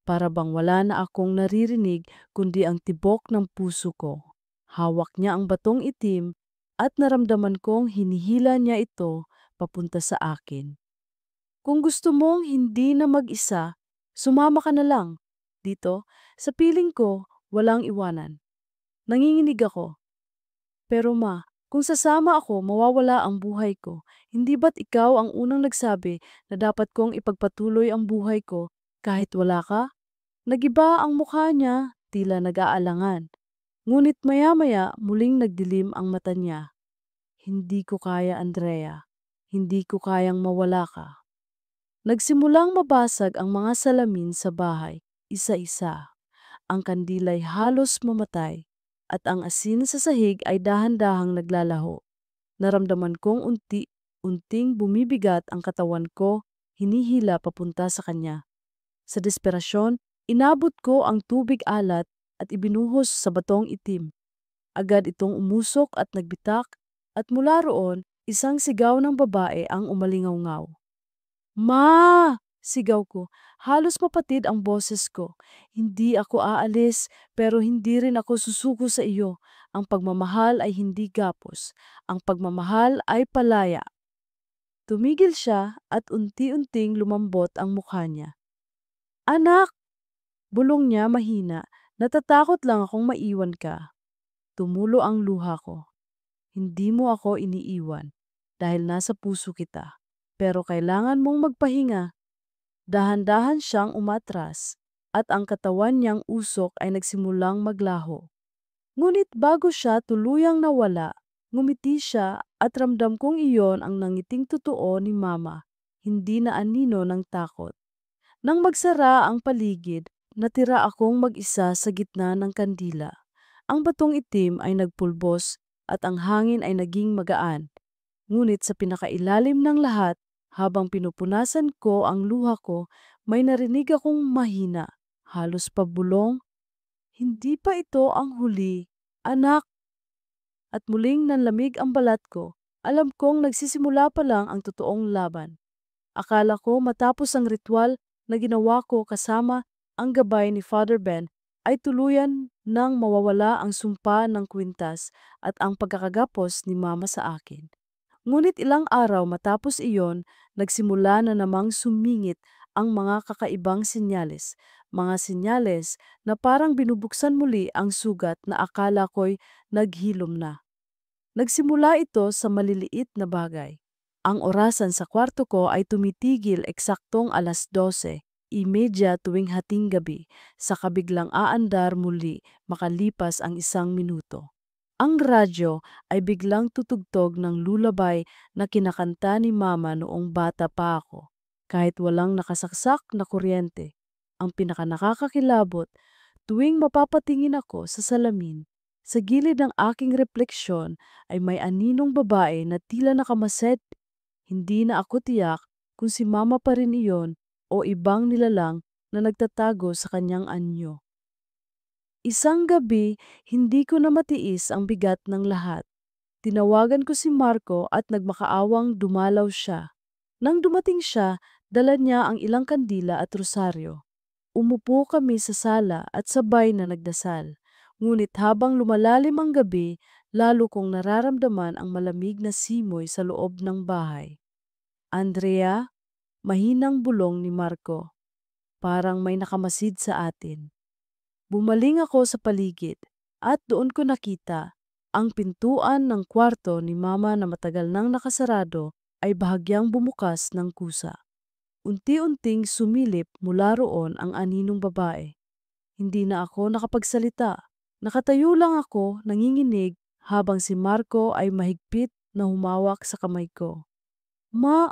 Speaker 1: Para bang wala na akong naririnig kundi ang tibok ng puso ko. Hawak niya ang batong itim at naramdaman kong hinihila niya ito papunta sa akin. Kung gusto mong hindi na mag-isa, sumama ka na lang. Dito, sa piling ko, walang iwanan. Nanginginig ako. Pero ma, kung sasama ako, mawawala ang buhay ko. Hindi ba't ikaw ang unang nagsabi na dapat kong ipagpatuloy ang buhay ko kahit wala ka? Nagiba ang mukha niya, tila nag-aalangan. Ngunit maya-maya muling nagdilim ang mata niya. Hindi ko kaya, Andrea. Hindi ko kayang mawala ka. Nagsimulang mabasag ang mga salamin sa bahay, isa-isa. Ang kandila'y halos mamatay at ang asin sa sahig ay dahan-dahang naglalaho. Naramdaman kong unti-unting bumibigat ang katawan ko, hinihila papunta sa kanya. Sa desperasyon, inabot ko ang tubig alat at ibinuhos sa batong itim. Agad itong umusok at nagbitak at mula roon, isang sigaw ng babae ang umalingaw-ngaw. Ma! Sigaw ko. Halos mapatid ang boses ko. Hindi ako aalis, pero hindi rin ako susuko sa iyo. Ang pagmamahal ay hindi gapos. Ang pagmamahal ay palaya. Tumigil siya at unti-unting lumambot ang mukha niya. Anak! Bulong niya mahina. Natatakot lang akong maiwan ka. Tumulo ang luha ko. Hindi mo ako iniiwan dahil nasa puso kita. Pero kailangan mong magpahinga. Dahan-dahan siyang umatras at ang katawan niyang usok ay nagsimulang maglaho. Ngunit bago siya tuluyang nawala, ngumiti siya at ramdam kong iyon ang nangiting totoo ni Mama, hindi na anino ng takot. Nang magsara ang paligid, natira akong mag-isa sa gitna ng kandila. Ang batong itim ay nagpulbos at ang hangin ay naging magaan. Ngunit sa pinakailalim ng lahat, habang pinupunasan ko ang luha ko, may narinig akong mahina, halos pabulong. Hindi pa ito ang huli, anak. At muling nanlamig ang balat ko. Alam kong nagsisimula pa lang ang totoong laban. Akala ko matapos ang ritual na ginawa ko kasama ang gabay ni Father Ben ay tuluyan nang mawawala ang sumpa ng kwintas at ang pagkakagapos ni Mama sa akin. Ngunit ilang araw matapos iyon, nagsimula na namang sumingit ang mga kakaibang senyales. Mga senyales na parang binubuksan muli ang sugat na akala ko'y naghilom na. Nagsimula ito sa maliliit na bagay. Ang orasan sa kwarto ko ay tumitigil eksaktong 12:30 tuwing hating gabi, sa kabiglang aandar muli makalipas ang 1 minuto. Ang radyo ay biglang tutugtog ng lulabay na kinakanta ni Mama noong bata pa ako, kahit walang nakasaksak na kuryente. Ang pinakanakakakilabot, tuwing mapapatingin ako sa salamin, sa gilid ng aking refleksyon ay may aninong babae na tila nakamasid. Hindi na ako tiyak kung si Mama pa rin iyon o ibang nilalang na nagtatago sa kanyang anyo. Isang gabi, hindi ko na matiis ang bigat ng lahat. Tinawagan ko si Marco at nagmakaawang dumalaw siya. Nang dumating siya, dala niya ang ilang kandila at rosaryo. Umupo kami sa sala at sabay na nagdasal. Ngunit habang lumalalim ang gabi, lalo kong nararamdaman ang malamig na simoy sa loob ng bahay. Andrea, mahinang bulong ni Marco. Parang may nakamasid sa atin. Bumaling ako sa paligid at doon ko nakita ang pintuan ng kwarto ni Mama na matagal nang nakasarado ay bahagyang bumukas ng kusa. Unti-unting sumilip mula roon ang aninong babae. Hindi na ako nakapagsalita. Nakatayo lang ako nanginginig habang si Marco ay mahigpit na humawak sa kamay ko. Ma,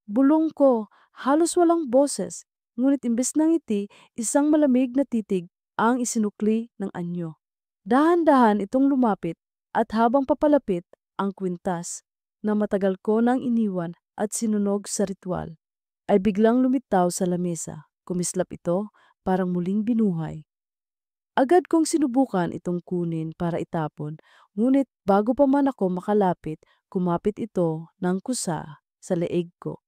Speaker 1: bulong ko, halos walang boses. Ngunit imbes ng ngiti, isang malamig na titig ang isinukli ng anyo. Dahan-dahan itong lumapit at habang papalapit ang kwintas na matagal ko nang iniwan at sinunog sa ritual, ay biglang lumitaw sa lamesa. Kumislap ito, parang muling binuhay. Agad kong sinubukan itong kunin para itapon, ngunit bago pa man ako makalapit, kumapit ito ng kusa sa leeg ko.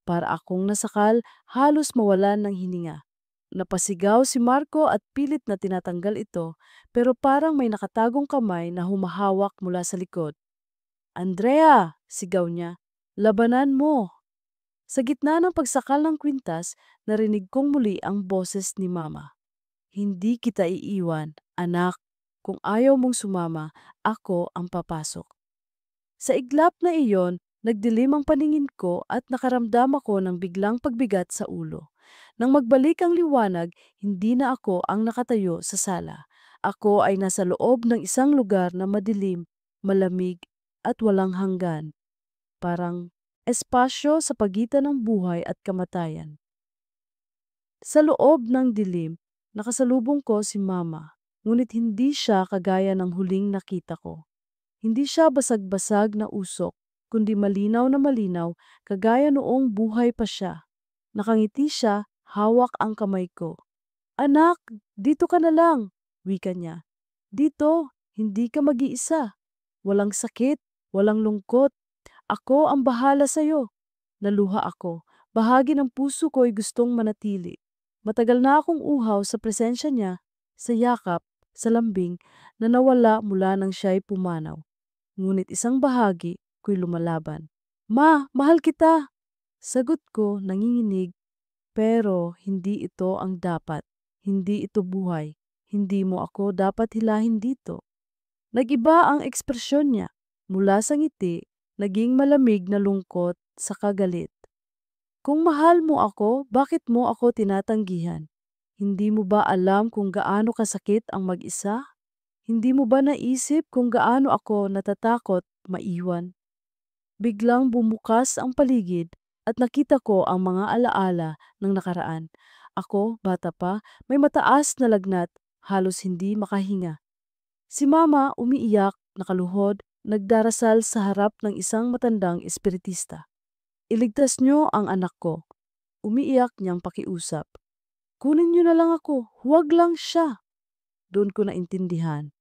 Speaker 1: Para akong nasakal, halos mawalan ng hininga. Napasigaw si Marco at pilit na tinatanggal ito, pero parang may nakatagong kamay na humahawak mula sa likod. Andrea! Sigaw niya. Labanan mo! Sa gitna ng pagsakal ng kwintas, narinig kong muli ang boses ni Mama. Hindi kita iiwan, anak. Kung ayaw mong sumama, ako ang papasok. Sa iglap na iyon, nagdilim ang paningin ko at nakaramdam ako ng biglang pagbigat sa ulo. Nang magbalik ang liwanag, hindi na ako ang nakatayo sa sala. Ako ay nasa loob ng isang lugar na madilim, malamig at walang hanggan. Parang espasyo sa pagitan ng buhay at kamatayan. Sa loob ng dilim, nakasalubong ko si Mama, ngunit hindi siya kagaya ng huling nakita ko. Hindi siya basag-basag na usok, kundi malinaw na malinaw, kagaya noong buhay pa siya. Nakangiti siya, hawak ang kamay ko. Anak, dito ka na lang, wika niya. Dito, hindi ka mag-iisa. Walang sakit, walang lungkot. Ako ang bahala sa'yo. Naluha ako. Bahagi ng puso ko ay gustong manatili. Matagal na akong uhaw sa presensya niya, sa yakap, sa lambing, na nawala mula nang siya'y pumanaw. Ngunit isang bahagi ko'y lumalaban. Ma, mahal kita! Sagot ko, nanginginig, pero hindi ito ang dapat. Hindi ito buhay. Hindi mo ako dapat hilahin dito. Nagiba ang ekspresyon niya. Mula sa ngiti, naging malamig na lungkot sa kagalit. Kung mahal mo ako, bakit mo ako tinatanggihan? Hindi mo ba alam kung gaano kasakit ang mag-isa? Hindi mo ba naisip kung gaano ako natatakot maiwan? Biglang bumukas ang paligid at nakita ko ang mga alaala ng nakaraan. Ako, bata pa, may mataas na lagnat, halos hindi makahinga. Si Mama umiiyak, nakaluhod, nagdarasal sa harap ng isang matandang espiritista. Iligtas niyo ang anak ko. Umiiyak niyang pakiusap. Kunin niyo na lang ako, huwag lang siya. Doon ko naintindihan.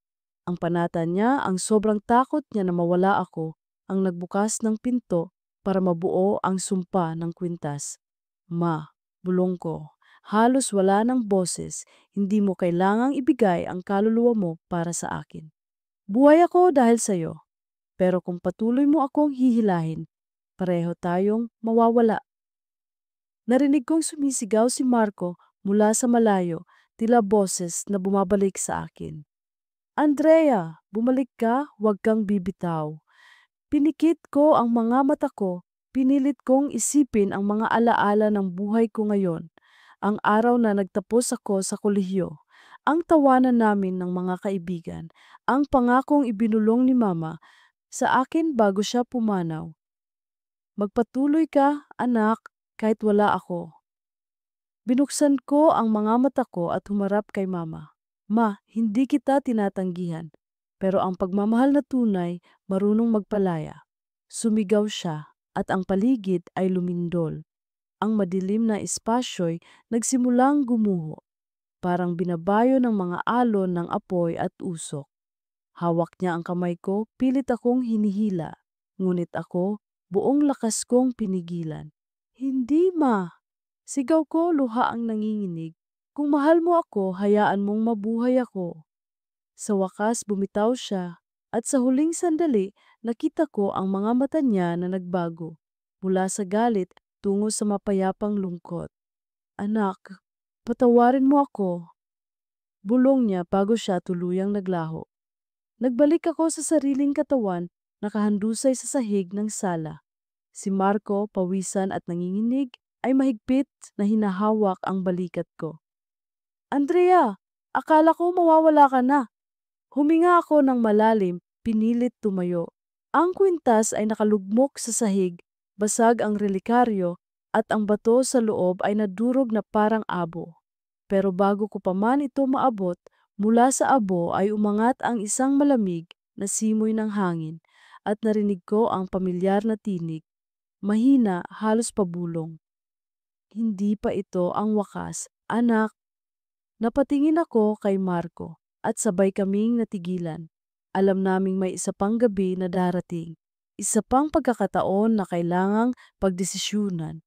Speaker 1: Ang panata niya, ang sobrang takot niya na mawala ako, ang nagbukas ng pinto para mabuo ang sumpa ng kwintas. Ma, bulong ko, halos wala ng boses, hindi mo kailangang ibigay ang kaluluwa mo para sa akin. Buhay ako dahil sa'yo, pero kung patuloy mo akong hihilahin, pareho tayong mawawala. Narinig kong sumisigaw si Marco mula sa malayo, tila boses na bumabalik sa akin. Andrea, bumalik ka, huwag kang bibitaw. Pinikit ko ang mga mata ko, pinilit kong isipin ang mga alaala ng buhay ko ngayon. Ang araw na nagtapos ako sa kolehiyo, ang tawanan namin ng mga kaibigan, ang pangakong ibinulong ni Mama sa akin bago siya pumanaw. Magpatuloy ka, anak, kahit wala ako. Binuksan ko ang mga mata ko at humarap kay Mama. Ma, hindi kita tinatanggihan, pero ang pagmamahal na tunay marunong magpalaya. Sumigaw siya at ang paligid ay lumindol. Ang madilim na espasyo'y nagsimulang gumuho, parang binabayo ng mga alon ng apoy at usok. Hawak niya ang kamay ko, pilit akong hinihila, ngunit ako, buong lakas kong pinigilan. Hindi, Ma! Sigaw ko, luha ang nanginginig. Kung mahal mo ako, hayaan mong mabuhay ako. Sa wakas bumitaw siya at sa huling sandali nakita ko ang mga mata niya na nagbago mula sa galit tungo sa mapayapang lungkot. Anak, patawarin mo ako. Bulong niya bago siya tuluyang naglaho. Nagbalik ako sa sariling katawan, nakahandusay sa sahig ng sala. Si Marco, pawisan at nanginginig, ay mahigpit na hinahawak ang balikat ko. Andrea, akala ko mawawala ka na. Huminga ako ng malalim, pinilit tumayo. Ang kwintas ay nakalugmok sa sahig, basag ang relikaryo, at ang bato sa loob ay nadurog na parang abo. Pero bago ko pa man ito maabot, mula sa abo ay umangat ang isang malamig na simoy ng hangin at narinig ko ang pamilyar na tinig. Mahina, halos pabulong. Hindi pa ito ang wakas, anak. Napatingin ako kay Marco at sabay kaming natigilan. Alam naming may isa pang gabi na darating. Isa pang pagkakataon na kailangang pagdesisyunan.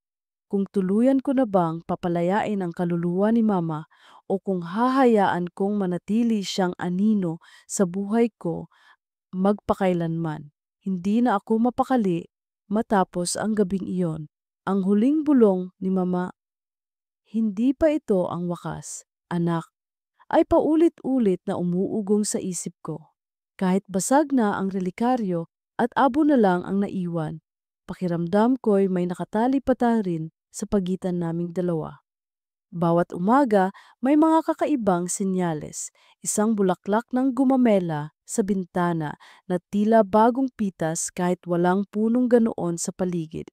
Speaker 1: Kung tuluyan ko na bang papalayain ang kaluluwa ni Mama o kung hahayaan kong manatili siyang anino sa buhay ko magpakailanman. Hindi na ako mapakali matapos ang gabing iyon. Ang huling bulong ni Mama, hindi pa ito ang wakas, anak, ay paulit-ulit na umuugong sa isip ko. Kahit basag na ang relikaryo at abo na lang ang naiwan, pakiramdam ko'y may nakatali pata rin sa pagitan naming dalawa. Bawat umaga, may mga kakaibang senyales. Isang bulaklak ng gumamela sa bintana na tila bagong pitas kahit walang punong ganoon sa paligid.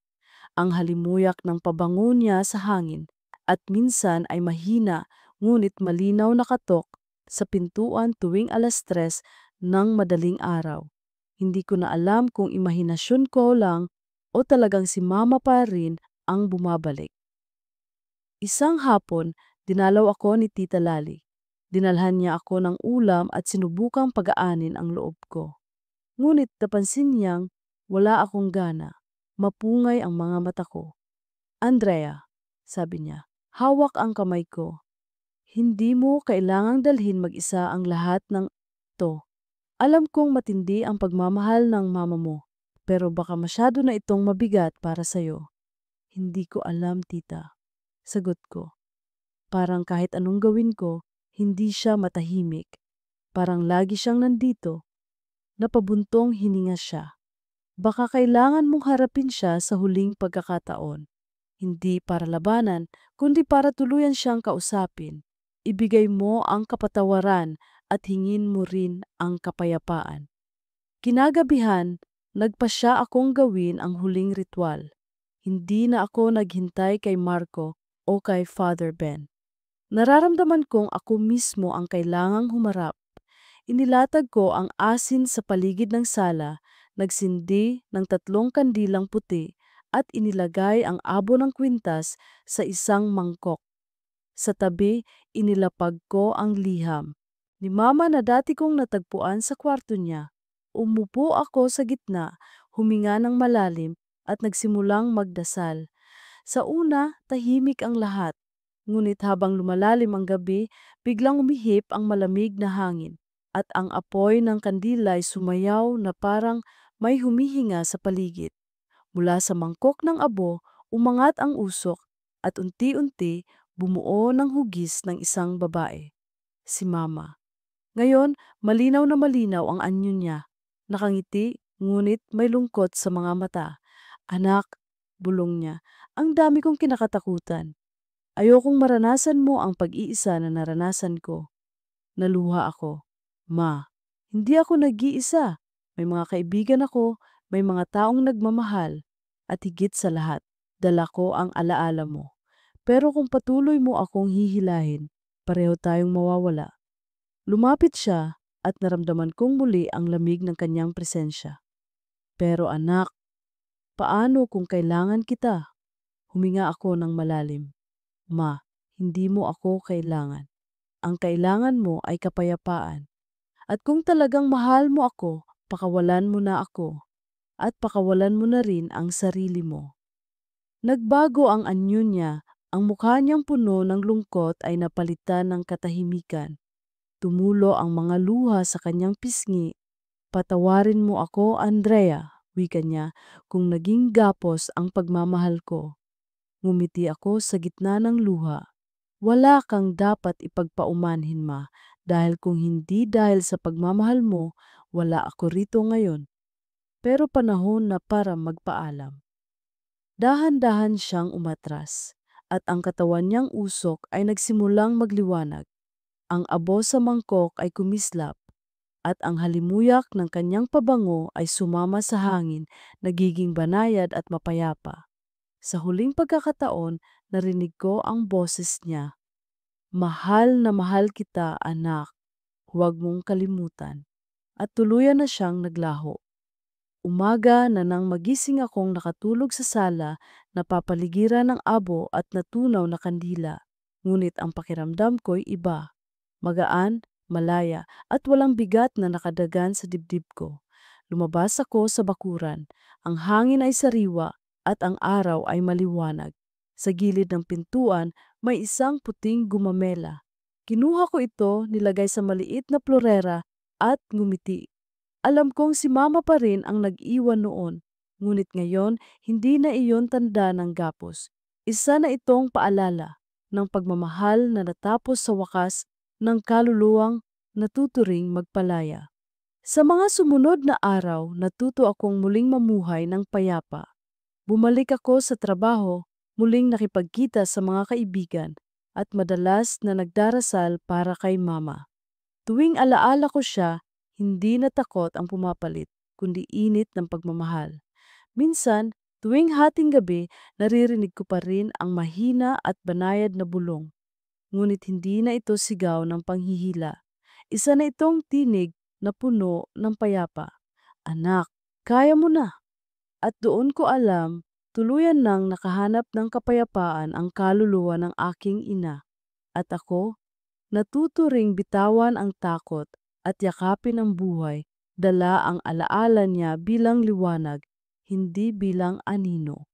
Speaker 1: Ang halimuyak ng pabango niya sa hangin at minsan ay mahina ngunit malinaw na katok sa pintuan tuwing 3:00 ng madaling araw. Hindi ko na alam kung imahinasyon ko lang o talagang si Mama pa rin ang bumabalik. Isang hapon, dinalaw ako ni Tita Lali. Dinalhan niya ako ng ulam at sinubukang pagaanin ang loob ko. Ngunit napansin niyang wala akong gana. Mapungay ang mga mata ko. Andrea, sabi niya, hawak ang kamay ko. Hindi mo kailangang dalhin mag-isa ang lahat ng to. Alam kong matindi ang pagmamahal ng mama mo, pero baka masyado na itong mabigat para sa'yo. Hindi ko alam, tita. Sagot ko. Parang kahit anong gawin ko, Hindi siya matahimik. Parang lagi siyang nandito. Napabuntong hininga siya. Baka kailangan mong harapin siya sa huling pagkakataon. Hindi para labanan, kundi para tuluyan siyang kausapin. Ibigay mo ang kapatawaran at hingin mo rin ang kapayapaan. Kinagabihan, nagpasya akong gawin ang huling ritual. Hindi na ako naghintay kay Marco o kay Father Ben. Nararamdaman kong ako mismo ang kailangang humarap. Inilatag ko ang asin sa paligid ng sala, nagsindi ng 3 kandilang puti at inilagay ang abo ng kwintas sa isang mangkok. Sa tabi, inilapag ko ang liham ni Mama na dati kong natagpuan sa kwarto niya. Umupo ako sa gitna, huminga ng malalim at nagsimulang magdasal. Sa una, tahimik ang lahat. Ngunit habang lumalalim ang gabi, biglang umihip ang malamig na hangin at ang apoy ng kandila ay sumayaw na parang may humihinga sa paligid. Mula sa mangkok ng abo, umangat ang usok at unti-unti bumuo ng hugis ng isang babae, si Mama. Ngayon, malinaw na malinaw ang anyo niya. Nakangiti, ngunit may lungkot sa mga mata. Anak, bulong niya, ang dami kong kinakatakutan. Ayokong maranasan mo ang pag-iisa na naranasan ko. Naluha ako. Ma, hindi ako nag-iisa. May mga kaibigan ako, may mga taong nagmamahal, at higit sa lahat, dala ko ang alaala mo. Pero kung patuloy mo akong hihilahin, pareho tayong mawawala. Lumapit siya at naramdaman kong muli ang lamig ng kanyang presensya. Pero anak, paano kung kailangan kita? Huminga ako ng malalim. Ma, hindi mo ako kailangan. Ang kailangan mo ay kapayapaan. At kung talagang mahal mo ako, pakawalan mo na ako. At pakawalan mo na rin ang sarili mo. Nagbago ang anyo niya, ang mukha niyang puno ng lungkot ay napalitan ng katahimikan. Tumulo ang mga luha sa kanyang pisngi. Patawarin mo ako, Andrea, wika niya, kung naging gapos ang pagmamahal ko. Ngumiti ako sa gitna ng luha. Wala kang dapat ipagpaumanhin, Ma, dahil kung hindi dahil sa pagmamahal mo, wala ako rito ngayon. Pero panahon na para magpaalam. Dahan-dahan siyang umatras, at ang katawan niyang usok ay nagsimulang magliwanag. Ang abo sa mangkok ay kumislap, at ang halimuyak ng kanyang pabango ay sumama sa hangin, nagiging banayad at mapayapa. Sa huling pagkakataon, narinig ko ang boses niya. Mahal na mahal kita, anak. Huwag mong kalimutan. At tuluyan na siyang naglaho. Umaga na nang magising akong nakatulog sa sala, napapaligiran ng abo at natunaw na kandila. Ngunit ang pakiramdam ko'y iba. Magaan, malaya, at walang bigat na nakadagan sa dibdib ko. Lumabas ako sa bakuran. Ang hangin ay sariwa at ang araw ay maliwanag. Sa gilid ng pintuan, may isang puting gumamela. Kinuha ko ito, nilagay sa maliit na plorera at ngumiti. Alam kong si Mama pa rin ang nag-iwan noon, ngunit ngayon hindi na iyon tanda ng gapos. Isa na itong paalala ng pagmamahal na natapos sa wakas ng kaluluwang natuturing magpalaya. Sa mga sumunod na araw, natuto akong muling mamuhay ng payapa. Bumalik ako sa trabaho, muling nakipagkita sa mga kaibigan, at madalas na nagdarasal para kay Mama. Tuwing alaala ko siya, hindi na takot ang pumapalit, kundi init ng pagmamahal. Minsan, tuwing hating gabi, naririnig ko pa rin ang mahina at banayad na bulong. Ngunit hindi na ito sigaw ng panghihila. Isa na itong tinig na puno ng payapa. Anak, kaya mo na. At doon ko alam, tuluyan nang nakahanap ng kapayapaan ang kaluluwa ng aking ina. At ako, natuto ring bitawan ang takot at yakapin ang buhay, dala ang alaala niya bilang liwanag, hindi bilang anino.